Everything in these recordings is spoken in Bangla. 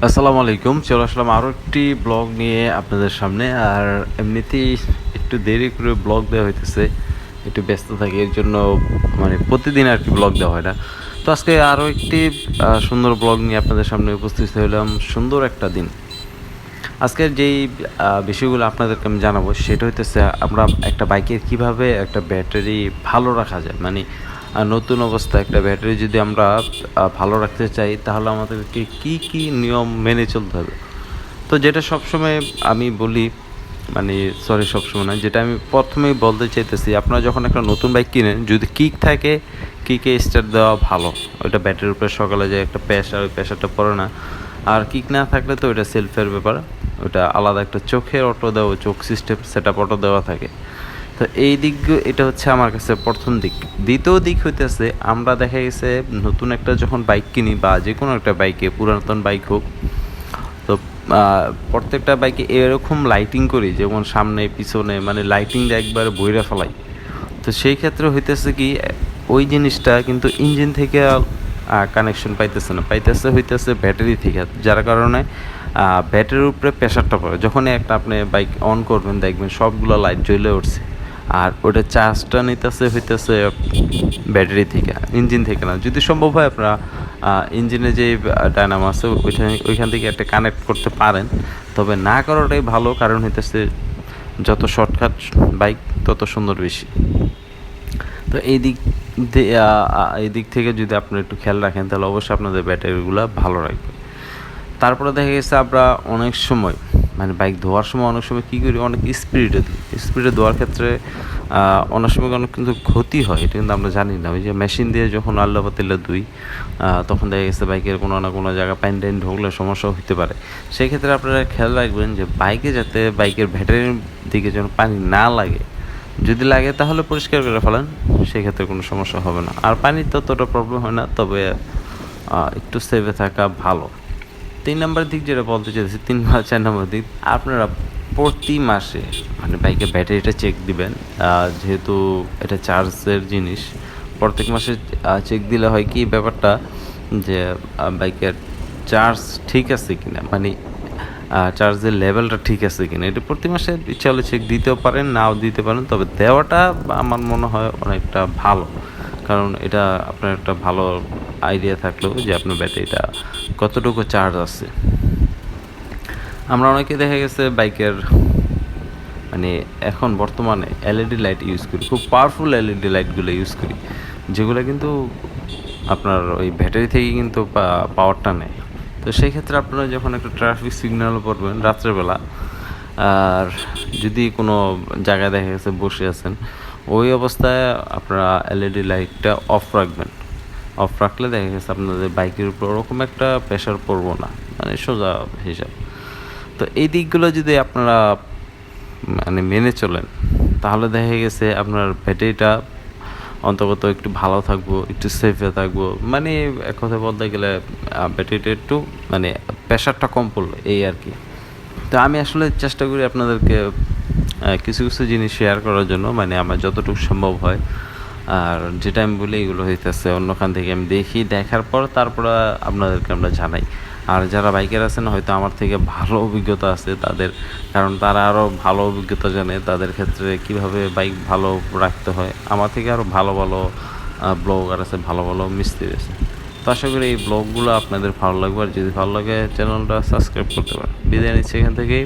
আসসালামু আলাইকুম। চলে আসলাম আরও একটি ব্লগ নিয়ে আপনাদের সামনে। আর এমনিতেই একটু দেরি করে ব্লগ দেওয়া হইতেছে, একটু ব্যস্ত থাকি, এর জন্য মানে প্রতিদিন আর কি ব্লগ দেওয়া হয় না। তো আজকে আরও একটি সুন্দর ব্লগ নিয়ে আপনাদের সামনে উপস্থিত হলাম। সুন্দর একটা দিন। আজকের যেই বিষয়গুলো আপনাদেরকে আমি জানাবো সেটা হইতেছে আমরা একটা বাইকের কিভাবে একটা ব্যাটারি ভালো রাখা যায়। মানে নতুন অবস্থায় একটা ব্যাটারি যদি আমরা ভালো রাখতে চাই তাহলে আমাদেরকে কী কী নিয়ম মেনে চলতে হবে। তো যেটা সবসময় আমি বলি, মানে সবসময় না, যেটা আমি প্রথমেই বলতে চাইতেছি, আপনারা যখন একটা নতুন বাইক কিনেন যদি কিক থাকে, কিকে স্টার্ট দেওয়া ভালো। ওইটা ব্যাটারির উপরে সকালে যে একটা প্রেশার, ওই প্রেশারটা পড়ে না। আর কিক না থাকলে তো ওইটা সেলফের ব্যাপার, ওটা আলাদা একটা চোখের অটো দেওয়া, চোখ সিস্টেম সেট আপ অটো দেওয়া থাকে। তো এই দিক, এটা হচ্ছে আমার কাছে প্রথম দিক। দ্বিতীয় দিক হইতেছে, আমরা দেখা গেছে নতুন একটা যখন বাইক কিনি বা যে কোনো একটা বাইকে, পুরাতন বাইক হোক, তো প্রত্যেকটা বাইকে এরকম লাইটিং করি, যেমন সামনে পিছনে, মানে লাইটিং দিয়ে একবারে বইরা ফেলাই। তো সেই ক্ষেত্রে হইতেছে কি, ওই জিনিসটা কিন্তু ইঞ্জিন থেকে কানেকশন পাইতেছে না, হইতেছে ব্যাটারি থেকে, যার কারণে ব্যাটারির উপরে প্রেশারটা পড়ে। যখনই একটা আপনি বাইক অন করবেন দেখবেন সবগুলো লাইট জ্বলে উঠছে। আর ওটা চার্জটা হইতেছে ব্যাটারি থেকে, ইঞ্জিন থেকে না। যদি সম্ভব হয় আপনারা ইঞ্জিনে যে ডায়নামো আছে ওইখান থেকে একটা কানেক্ট করতে পারেন, তবে না করাটাই ভালো। কারণ হইতেছে যত শর্টকাট বাইক তত সুন্দর বেশি। তো এই দিক থেকে যদি আপনারা একটু খেয়াল রাখেন তাহলে অবশ্যই আপনাদের ব্যাটারিগুলো ভালো রাখবে। তারপরে দেখা গেছে আমরা অনেক সময়, মানে বাইক ধোয়ার সময় অনেক সময় কী করি, অনেক স্পিডে দিই। স্পিডে ধোয়ার ক্ষেত্রে অনেক সময় অনেক কিন্তু ক্ষতি হয়, এটা কিন্তু আমরা জানি না। ওই যে মেশিন দিয়ে যখন আল্লাহ পাতিল্লা ধুই, তখন দেখা গেছে বাইকের কোনো না কোনো জায়গায় পানি টাইন ঢুকলে সমস্যা হতে পারে। সেই ক্ষেত্রে আপনারা খেয়াল রাখবেন যে বাইকে যাতে বাইকের ব্যাটারির দিকে যেন পানি না লাগে। যদি লাগে তাহলে পরিষ্কার করে ফেলেন, সেক্ষেত্রে কোনো সমস্যা হবে না। আর পানির ততটা প্রবলেম হয় না, তবে একটু সেভে থাকা ভালো। ৩ নম্বর দিক যেটা বলতে চাইছি, ৩ বা ৪ নম্বর দিক, আপনারা প্রতি মাসে মানে বাইকের ব্যাটারিটা চেক দিবেন। যেহেতু এটা চার্জের জিনিস, প্রত্যেক মাসে চেক দিলে হয় কি ব্যাপারটা, যে বাইকের চার্জ ঠিক আছে কিনা, মানে চার্জের লেভেলটা ঠিক আছে কিনা, এটা প্রতি মাসে চলে চেক দিতেও পারেন, নাও দিতে পারেন, তবে দেওয়াটা আমার মনে হয় অনেকটা ভালো। কারণ এটা আপনার একটা ভালো আইডিয়া থাকলেও যে আপনার ব্যাটারিটা কতটুকু চার্জ আছে। আমরা অনেকে দেখা গেছে বাইকের, মানে এখন বর্তমানে এলইডি লাইট ইউজ করি, খুব পাওয়ারফুল এলইডি লাইটগুলো ইউজ করি, যেগুলো কিন্তু আপনার ওই ব্যাটারি থেকে কিন্তু পাওয়ারটা নেয়। তো সেই ক্ষেত্রে আপনারা যখন একটা ট্রাফিক সিগন্যাল পড়বেন রাত্রেবেলা, আর যদি কোনো জায়গায় দেখা গেছে বসে আছেন, ওই অবস্থায় আপনারা এলইডি লাইটটা অফ রাখবেন। অফ রাখলে দেখা গেছে আপনাদের বাইকের উপর ওরকম একটা প্রেশার পড়বো না, মানে সোজা হিসাব। তো এই দিকগুলো যদি আপনারা মানে মেনে চলেন, তাহলে দেখা গেছে আপনার ব্যাটারিটা অন্তত একটু ভালো থাকবো, একটু সেফে থাকবো। মানে এক কথায় বলতে গেলে ব্যাটারিটা একটু, মানে প্রেশারটা কম পড়লো, এই আর কি। তো আমি আসলে চেষ্টা করি আপনাদেরকে কিছু কিছু জিনিস শেয়ার করার জন্য, মানে আমার যতটুকু সম্ভব হয়। আর যেটা আমি বলি এগুলো হইতেছে অন্যখান থেকে আমি দেখি, দেখার পর তারপরে আপনাদেরকে আমরা জানাই। আর যারা বাইকার আছেন হয়তো আমার থেকে ভালো অভিজ্ঞতা আছে তাদের, কারণ তারা আরও ভালো অভিজ্ঞতা জানে তাদের ক্ষেত্রে কিভাবে বাইক ভালো রাখতে হয়। আমার থেকে আরও ভালো ভালো ব্লগার আছে, ভালো ভালো মিস্ত্রি আছে। তো আশা করি এই ব্লগগুলো আপনাদের ভালো লাগবে, আর যদি ভালো লাগে চ্যানেলটা সাবস্ক্রাইব করতে পারেন। বিদায় নিচ্ছি এখান থেকেই।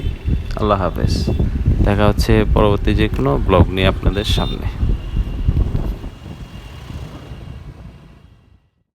আল্লাহ হাফেজ। দেখা হচ্ছে পরবর্তী যে কোনো ব্লগ নিয়ে আপনাদের সামনে।